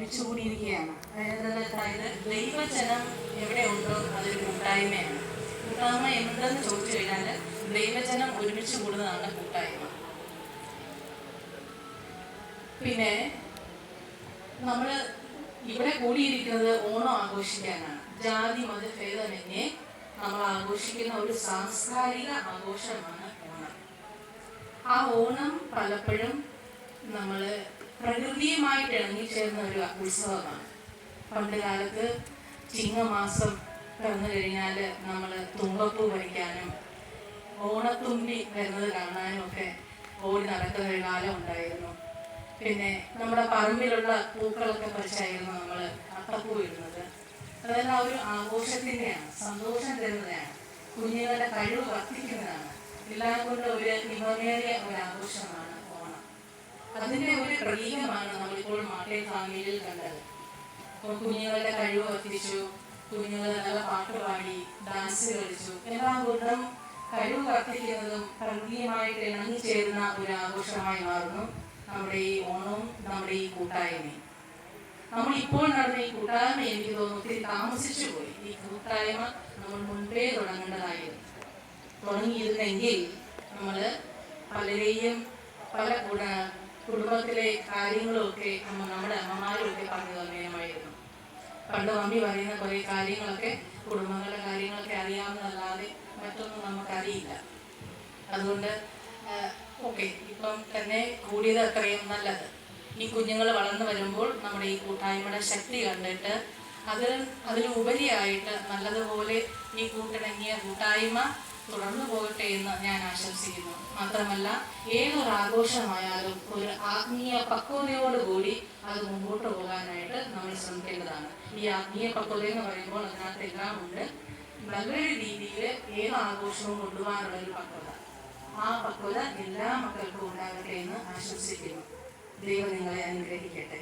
ഒരുമിച്ച് കൂടിയിരിക്കുകയാണ്. അതായത് ദൈവജനം എവിടെ ഉണ്ടോ അതൊരു കൂട്ടായ്മയാണ്. കൂട്ടായ്മ എന്തെന്ന് ചോദിച്ചു കഴിഞ്ഞാൽ ദൈവജനം ഒരുമിച്ച് കൂടുന്നതാണ് കൂട്ടായ്മ. പിന്നെ നമ്മൾ ഇവിടെ കൂടിയിരിക്കുന്നത് ഓണം ആഘോഷിക്കാനാണ്. ജാതി മതഭേദമന്യേ നമ്മൾ ആഘോഷിക്കുന്ന ഒരു സാംസ്കാരിക ആഘോഷമാണ് ഓണം. ആ ഓണം പലപ്പോഴും നമ്മൾ പ്രകൃതിയുമായിട്ട് ഇണങ്ങിച്ചേർന്ന ഒരു ഉത്സവമാണ്. പണ്ട് കാലത്ത് ചിങ്ങമാസം പിറന്നു കഴിഞ്ഞാൽ നമ്മൾ തുമ്പപ്പൂ പറിക്കാനും ഓണത്തുമ്പി വരുന്നത് കാണാനും ഒക്കെ ഓടി നടക്കുന്ന ഒരു കാലം ഉണ്ടായിരുന്നു. പിന്നെ നമ്മുടെ പറമ്പിലുള്ള പൂക്കളൊക്കെ പറിച്ചായിരുന്നു നമ്മൾ അത്തപ്പൂ ഇടുന്നത്. അതെല്ലാം ഒരു ആഘോഷത്തിൻ്റെയാണ്, സന്തോഷം തരുന്നതാണ്, കുഞ്ഞുങ്ങളുടെ കഴിവ് വർദ്ധിക്കുന്നതാണ്. എല്ലാം കൊണ്ട് ഒരു നിമമേറിയ ഒരു ആഘോഷമാണ് ഓണം. അതിൻ്റെ ഒരു പ്രതീകമാണ് നമ്മളിപ്പോൾ മാട്ടേൽ ഫാമിലിയിൽ കണ്ടത്. അപ്പോൾ കുഞ്ഞുങ്ങളുടെ കഴിവ് വർദ്ധിച്ചു, കുഞ്ഞുങ്ങൾ നല്ല പാട്ട് പാടി ഡാൻസ് കളിച്ചു. എല്ലാം കൊണ്ടും കഴിവ് വർദ്ധിക്കുന്നതും പ്രകൃതിയുമായിട്ട് ഇണങ്ങിച്ചേരുന്ന ഒരു ആഘോഷമായി മാറുന്നു നമ്മുടെ ഈ ഓണവും നമ്മുടെ ഈ കൂട്ടായ്മയും. നമ്മളിപ്പോൾ നടന്ന ഈ കൂട്ടായ്മ എനിക്ക് തോന്നുന്നു ഒത്തിരി താമസിച്ചു പോയി. ഈ കൂട്ടായ്മ നമ്മൾ മുൻപേ തുടങ്ങിയിരുന്നെങ്കിൽ നമ്മൾ പലരെയും പല കുടുംബത്തിലെ കാര്യങ്ങളുമൊക്കെ നമ്മുടെ അമ്മമാരുമൊക്കെ പറഞ്ഞു തന്നേമായിരുന്നു. പണ്ട് മമ്മി പറയുന്ന കുറേ കാര്യങ്ങളൊക്കെ കുടുംബങ്ങളുടെ കാര്യങ്ങളൊക്കെ അറിയാവുന്നതല്ലാതെ മറ്റൊന്നും നമുക്കറിയില്ല. അതുകൊണ്ട് ഓക്കെ, ഇപ്പം തന്നെ കൂടിയത് അത്രയും നല്ലത്. ഈ കുഞ്ഞുങ്ങൾ വളർന്നു വരുമ്പോൾ നമ്മുടെ ഈ കൂട്ടായ്മയുടെ ശക്തി കണ്ടിട്ട് അതിലുപരിയായിട്ട് നല്ലതുപോലെ ഈ കൂട്ടിണങ്ങിയ കൂട്ടായ്മ തുടർന്നു പോകട്ടെ എന്ന് ഞാൻ ആശംസിക്കുന്നു. മാത്രമല്ല, ഏതൊരു ആഘോഷമായാലും ഒരു ആത്മീയ പക്വതയോടുകൂടി അത് മുമ്പോട്ട് പോകാനായിട്ട് നമ്മൾ ശ്രമിക്കേണ്ടതാണ്. ഈ ആത്മീയ പക്വത എന്ന് പറയുമ്പോൾ അതിനകത്ത് എല്ലാം ഉണ്ട്. നല്ലൊരു രീതിയിൽ ഏത് ആഘോഷവും കൊണ്ടുപോകാനുള്ളൊരു പക്വത, ആ പക്വത എല്ലാ മക്കൾക്കും ഉണ്ടാകട്ടെ എന്ന് ആശംസിക്കുന്നു. ദൈവം നിങ്ങളെ അനുഗ്രഹിക്കട്ടെ.